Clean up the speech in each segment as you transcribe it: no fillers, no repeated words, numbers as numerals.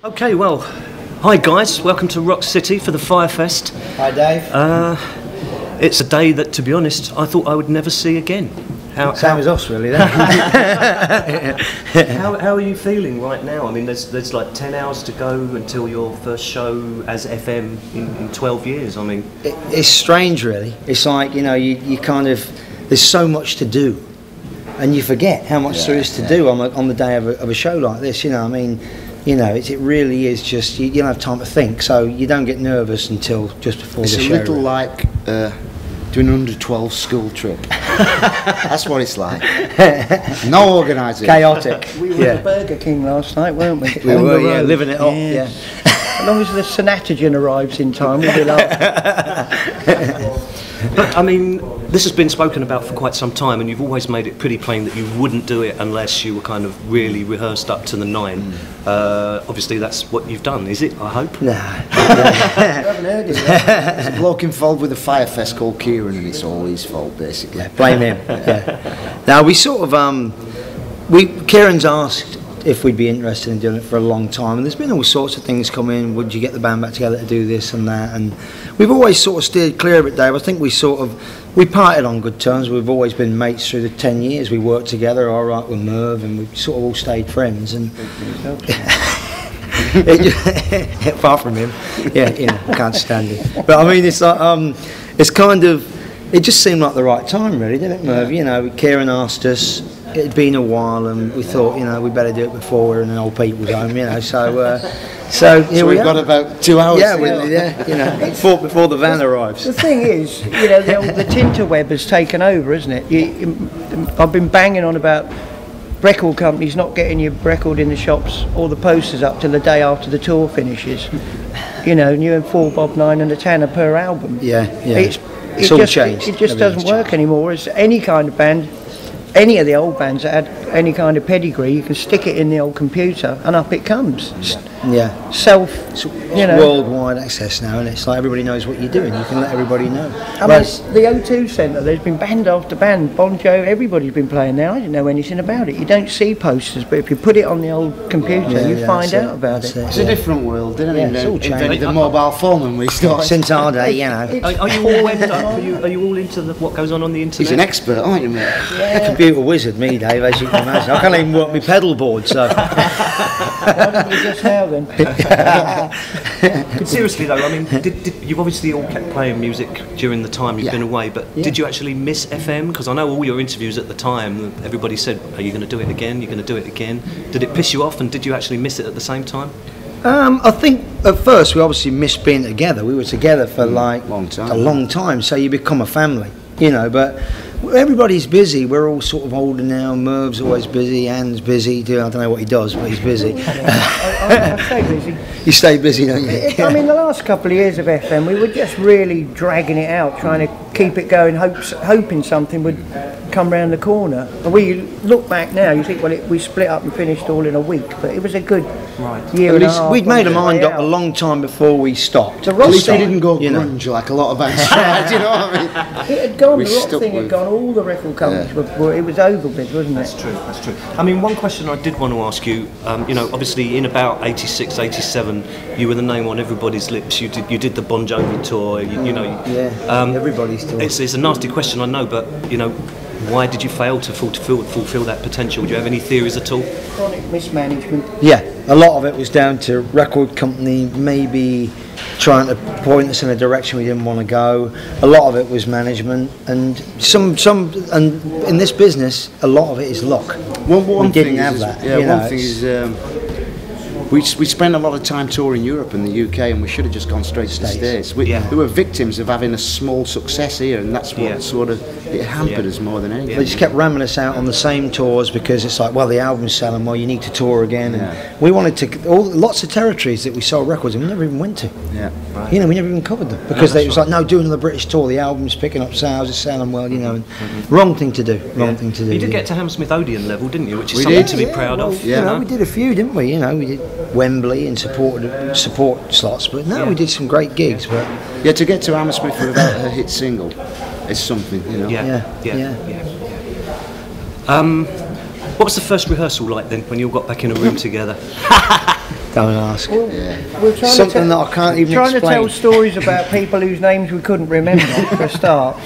Okay, well, hi guys, welcome to Rock City for the Firefest. Hi Dave. It's a day that, to be honest, I thought I would never see again. Same as us, really. Then. How are you feeling right now? I mean, there's like 10 hours to go until your first show as FM in 12 years. I mean, it's strange, really. It's like, you know, you kind of, there's so much to do, and you forget how much there is to do on the day of a show like this. You know, I mean. You know, it really is just, you don't have time to think, so you don't get nervous until just before the show. It's a little like doing an under-12 school trip. That's what it's like. No organising. Chaotic. We were at the Burger King last night, weren't we? We were, yeah, living it up. Yeah. As long as the Sonatogen arrives in time, we'll be like... But I mean, this has been spoken about for quite some time, and you've always made it pretty plain that you wouldn't do it unless you were kind of really rehearsed up to the nine. Obviously, that's what you've done, is it? I hope. Nah. I haven't heard it yet. There's a bloke involved with the Firefest called Kieran, and it's all his fault, basically. Yeah, blame him. Yeah. Now we sort of Kieran's asked if we'd be interested in doing it for a long time, and there's been all sorts of things come in. Would you get the band back together to do this and that? And we've always sort of steered clear of it, Dave. I think we parted on good terms. We've always been mates through the 10 years we worked together, all right, with Merv, and we've sort of all stayed friends. And apart from him, yeah, you know, I can't stand him. But I mean, it's like it's kind of, it just seemed like the right time, really, didn't it, Merv? You know, Kieran asked us. It had been a while, and we thought, you know, we better do it before we're in an old people's home, you know. So here we've got about 2 hours. Yeah, you know, before the van arrives. The thing is, you know, the Tinterweb has taken over, isn't it? I've been banging on about record companies not getting your record in the shops or the posters up till the day after the tour finishes. You know, and you have 4 bob, 9 and a tenner per album. Yeah. It's all just changed. It just doesn't work anymore. It's any kind of band. Any of the old bands that had any kind of pedigree, you can stick it in the old computer and up it comes. Yeah. It's worldwide access now, and it's like everybody knows what you're doing. You can let everybody know. I mean, the O2 Centre, there's been band after band, Bon Jovi, everybody's been playing there. I didn't know anything about it. You don't see posters, but if you put it on the old computer, you find out about it. It's a different world, didn't it? It's all changed. Invented the mobile phone when we started. Since our day, you know. Are you all into what goes on the internet? He's an expert, aren't you, mate? A computer wizard, me, Dave, as you can imagine. I can't even work my pedal board, so. Why didn't you just now then? But seriously though, I mean, you've obviously all kept playing music during the time you've been away, but did you actually miss FM? Because I know all your interviews at the time, everybody said, are you going to do it again? You're going to do it again? Did it piss you off, and did you actually miss it at the same time? I think at first we obviously missed being together. We were together for like a long time, so you become a family, you know, but everybody's busy. We're all sort of older now. Merv's always busy, Anne's busy. I don't know what he does, but he's busy. I stay busy. You stay busy, don't you? I mean, the last couple of years of FM, we were just really dragging it out, trying to keep it going, hoping something would come round the corner. And we look back now, you think, well, we split up and finished all in a week, but it was a good year and a half. We'd made a mind up a long time before we stopped. At least we didn't go grunge like a lot of bands tried, you know what I mean? It had gone, the rock thing had gone, all the record companies were, it was over with, wasn't it? That's true. I mean, one question I did want to ask you, you know, obviously in about 86, 87, you were the name on everybody's lips. You did the Bon Jovi tour, you know. Yeah, everybody's tour. It's a nasty question, I know, but, you know, why did you fail to fulfil that potential? Do you have any theories at all? Chronic mismanagement. Yeah, a lot of it was down to record company maybe trying to point us in a direction we didn't want to go. A lot of it was management, and and in this business, a lot of it is luck. One we didn't thing have is, that. Yeah, one thing is. We spent a lot of time touring Europe and the UK, and we should have just gone straight to the States. We were victims of having a small success here, and that's what sort of it hampered us more than anything. They just kept ramming us out on the same tours because it's like, well, the album's selling, well, you need to tour again. And we wanted to lots of territories that we sold records and we never even went to. Yeah, you know, we never even covered them because it was like, no, do another British tour. The album's picking up sales, it's selling well, you know. And wrong thing to do. Wrong thing to do. You did get to Hammersmith Odeon level, didn't you? Which is something to be proud of. Yeah, you know, we did a few, didn't we? You know, we did Wembley and support slots, but no, we did some great gigs. But to get to Hammersmith without a hit single is something, you know. Yeah. What was the first rehearsal like then, when you all got back in a room together? Don't ask. We're trying Something that I can't even trying explain. to tell stories about people whose names we couldn't remember for a start,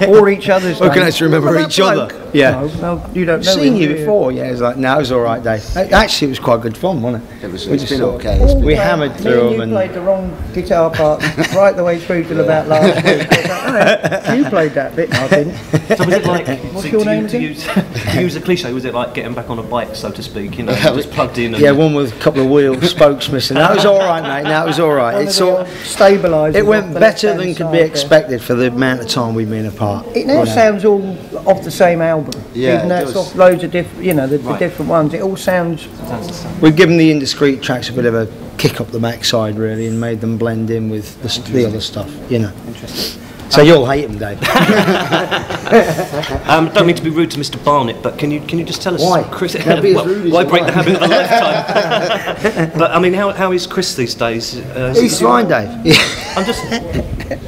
or each other's. We can names. actually remember Well, each that other. bloke- Yeah. No, you don't know. Seen him, you do before, yeah. It's like, no, it was all right, Dave. Actually, it was quite good fun, wasn't it? It's We just been sort of- okay. It's been- We hammered through Me them and you and played the wrong guitar part right the way through till about last week. I was like, oh, you played that bit, I didn't. So was it like, What's your name to again? use a cliche, was it like getting back on a bike, so to speak, you know, just plugged in and... yeah, one with a couple of wheels, spokes missing. That was all right, mate. That was all right. One It's of the all. old stabilisers It went off the better left-hand than could side be there. expected for the amount of time we've been apart. It now sounds all off the same album. Yeah, Even though it it's does. off loads of different, you know, the different ones. It all sounds. We've given the indiscreet tracks a bit of a kick up the backside, really, and made them blend in with the other stuff, you know. Interesting. So you'll hate him, Dave. Don't mean to be rude to Mr. Barnett, but can you just tell us, Why? Chris? Don't be as rude as why you break want. the habit of a lifetime? But I mean, how is Chris these days? He's fine, Dave. Yeah.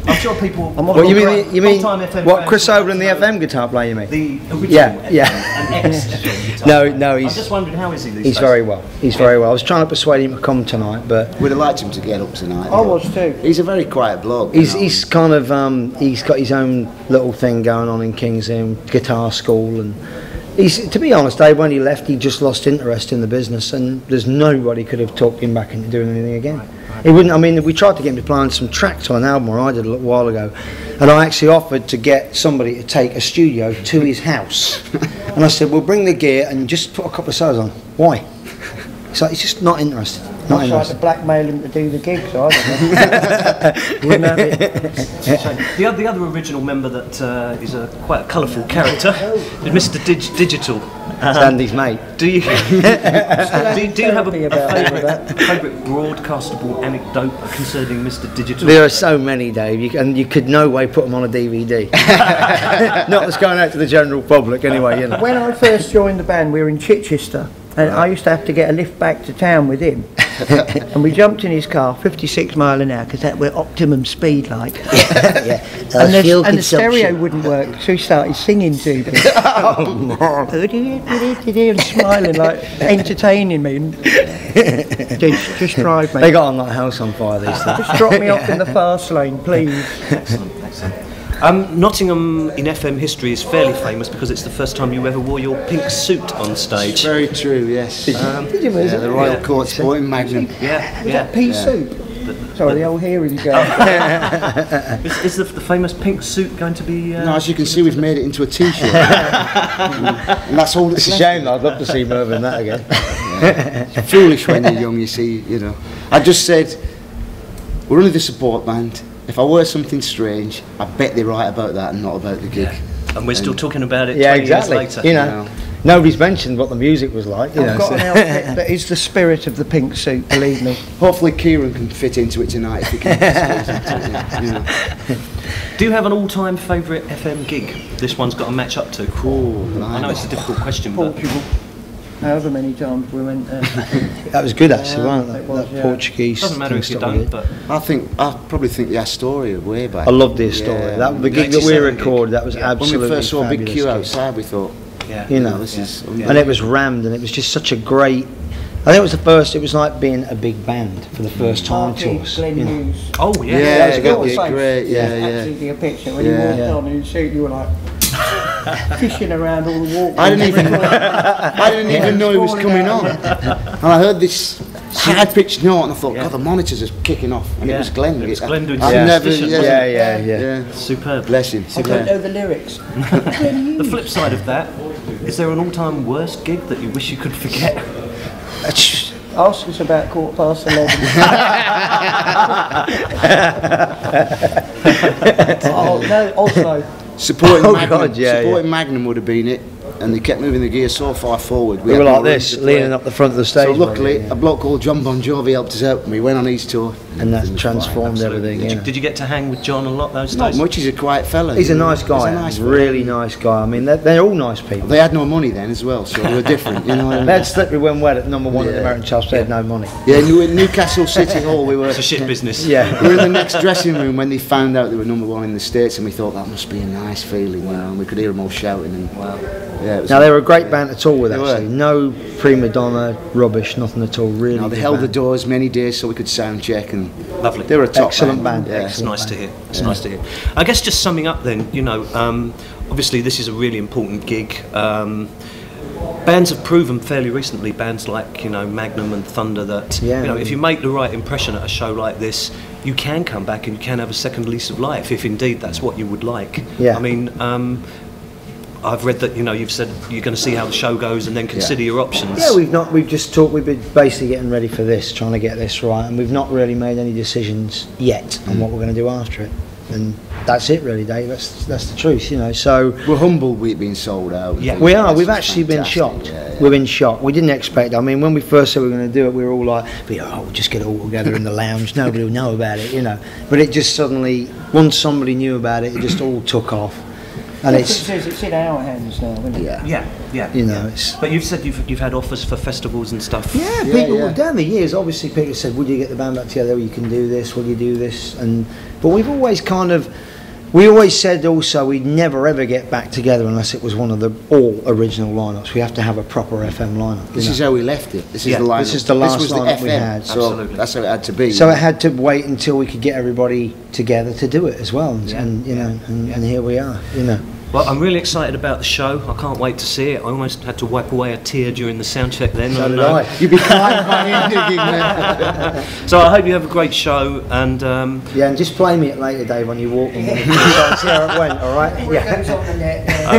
I'm sure people. What you mean? long-time FM What fans Chris will Oberlin, the FM guitar player? You mean? The original. Yeah. An ex-FM guitar No, player. no, I'm just wondering how is he these days? He's very well. He's very well. I was trying to persuade him to come tonight, but We'd have liked him to get up tonight. I was too. He's a very quiet bloke. you know. he's kind of he's got his own little thing going on in King's Inn, guitar school, and he's, to be honest, Dave, when he left, he just lost interest in the business, and there's nobody could have talked him back into doing anything again. He wouldn't. I mean, we tried to get him to play on some tracks on an album, or I did a little while ago, and I actually offered to get somebody to take a studio to his house, and I said, "We'll bring the gear and just put a couple of solos on." Why? He's like, he's just not interested. Not I tried to interested. blackmail him to do the gigs. I don't know. Wouldn't have it. The other original member that is quite a colourful character is Mr. Digital. Sandy's mate. Do you do you have a Therapy about favourite broadcastable anecdote concerning Mr. Digital? There are so many, Dave, and you could no way put them on a DVD. Not that's going out to the general public, anyway. You know. When I first joined the band, we were in Chichester, and I used to have to get a lift back to town with him. And we jumped in his car, 56 mile an hour, because that were optimum speed, like. Yeah. And the stereo wouldn't work, so he started singing to me. And smiling, like entertaining me. And just drive me. They got on like house on fire. These things. Just drop me off in the fast lane, please. Excellent. Nottingham in FM history is fairly famous because it's the first time you ever wore your pink suit on stage. Very true, yes. Did you? Yeah, the Royal Court Sporting Magnum. Yeah. Pea soup. Sorry, the old hearing's going. Is the famous pink suit going to be? No, as you can see, we've made it into a T-shirt. And that's all that's It's a left. shame. I'd love to see Mervyn that again. It's foolish when you're young, you see, you know. I just said, we're only the support band. If I wear something strange, I bet they're right about that and not about the gig. And we're still talking about it Yeah, 20 exactly. years later. You know, nobody's mentioned what the music was like. You know, I've got so- an outfit that is the spirit of the pink suit, believe me. Hopefully Kieran can fit into it tonight if he can. You know. Do you have an all-time favourite FM gig? This one's got to match up to. Cool. I know it's a difficult question, but Portugal. However many times we went there. That was good, actually, wasn't it? it was, That yeah. Portuguese. doesn't matter thing if you stuff we don't. did. But I probably think the Astoria way back. I loved the story. Yeah. That the gig that we 87 recorded, that was Yeah. When absolutely we first saw a big fabulous queue gig. outside, we thought, yeah, You know, this is and it was rammed, and it was just such a great. I think it was the first. It was like being a big band for the first time to Marty, us. Glenn you know. Hughes. Oh yeah. Yeah, that was a good that gig. was great. Yeah, Absolutely a picture. When Yeah. you walked Yeah. on in the suit, you were like fishing around all the walkways. I didn't even know he was coming on. And I heard this high-pitched note, and I thought, God, the monitors are kicking off. And it was Glenn. It was Glenn doing I've some never, audition. yeah. Superb. Bless him. I don't know the lyrics. The flip side of that, is there an all-time worst gig that you wish you could forget? Ask us about 11:15. Oh no, Oslo. Supporting Oh, Magnum. God, yeah, Supporting Magnum would have been it. And they kept moving the gear so far forward. We were like this, leaning up the front of the stage. So luckily, yeah. a bloke called John Bon Jovi helped us out, and we went on his tour. and that's transformed everything. Did you get to hang with John a lot those days? Not much. He's a quiet fella. He's a nice guy. Really nice guy. I mean, they're all nice people. They had no money then as well, so they were different. You know what I mean? They had Slippery When Wet at number 1 at the American charts. They had no money. Yeah, Newcastle City Hall. We were. It's a shit business. Yeah. We were in the next dressing room when they found out they were number 1 in the States, and we thought that must be a nice feeling, you know. And we could hear them all shouting. And yeah, now they were a great band to tour with. Actually, no prima donna rubbish, nothing at all. Really. No, they held the doors many days so we could sound check, and lovely. They were a top excellent band. Yeah. It's nice to hear. It's nice to hear. I guess just summing up then, you know, obviously this is a really important gig. Bands have proven fairly recently, bands like, you know, Magnum and Thunder, that you know, if you make the right impression at a show like this, you can come back and you can have a second lease of life if indeed that's what you would like. I mean, I've read that, you know, you've said you're going to see how the show goes and then consider your options. Yeah, we've just talked. We've been basically getting ready for this, trying to get this right, and we've not really made any decisions yet on what we're going to do after it. And that's it, really, Dave. That's the truth, you know. So we're humbled we've been sold out. Yeah, we are. We've actually been shocked. We've been shocked. We didn't expect. I mean, when we first said we were going to do it, we were all like, we'll just get it all together in the lounge. Nobody will know about it, you know. But it just suddenly, once somebody knew about it, it just all took off. And it's in our hands now, isn't it? Yeah. You know, it's. But you've said you've had offers for festivals and stuff. Yeah, people down the years. Obviously, people said, "Will you get the band back together? Well, you can do this. Will you do this?" But we've always we always said also we'd never ever get back together unless it was one of the all original lineups. We have to have a proper FM lineup. This is how we left it. This is the lineup. This is the last this was lineup the FM, we had. So absolutely. That's how it had to be. So it had to wait until we could get everybody together to do it as well, and you know, and here we are, you know. Well, I'm really excited about the show. I can't wait to see it. I almost had to wipe away a tear during the sound check then. So did I. You'd be crying by the end of the gig, man. So I hope you have a great show, and and just play me it later, Dave, when you walk and see how it went. All right.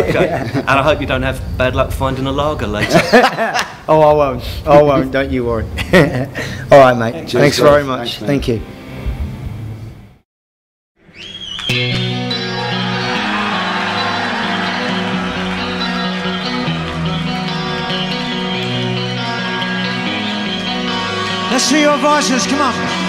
Okay. And I hope you don't have bad luck finding a lager later. Oh, I won't. Don't you worry. All right, mate. Thanks very much. Thank you. Let's see your voices, come on.